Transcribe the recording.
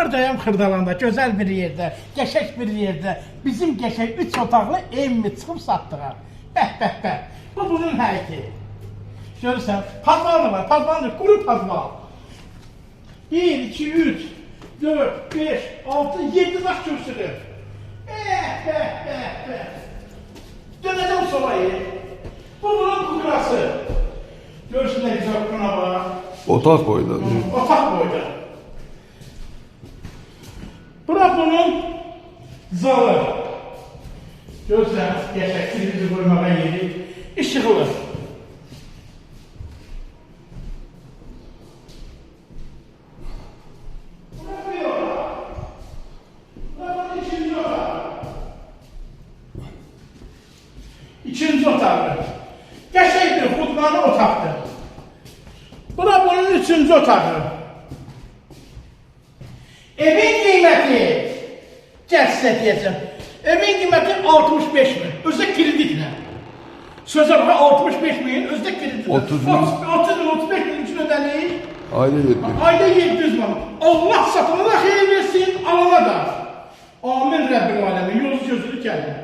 Hardayam Xırdalanda, gözəl bir yerdə, qəşəng bir yerdə, bizim qəşəng 3 otaqlı evimi çıxıb satdılar. Bəh. Bu bunun həyəti. Görürsən, padvanı var, padvanı, quru padvan. 1, 2, 3, 4, 5, 6, 7 daş kürsülü. Bəh. Dönəcəm solayı. Bu bunun kukurası. Görürsün ne güzel buna var. Otak boyda. Otak boyda. Bura bunun zalı. Görürsən, qəşəng televizi qoymağa yeri, işıqlı. İkinci otağı. Qəşəng bir xudmanı otaqdır. Bura bunun üçüncü otağı. Evin qiyməti, gəl sizə deyəcəm. Evin qiyməti 65 min, özdə kreditlə. Sözə baxa 65 min, özdə kreditlə. 30 min, 35 min üçün ödənir. Ayda 700. Ayda 700 min. Allah satana da xeyir versin, alana da. Amin Rəbbim aləmin, yolcu gözlülük gəldi.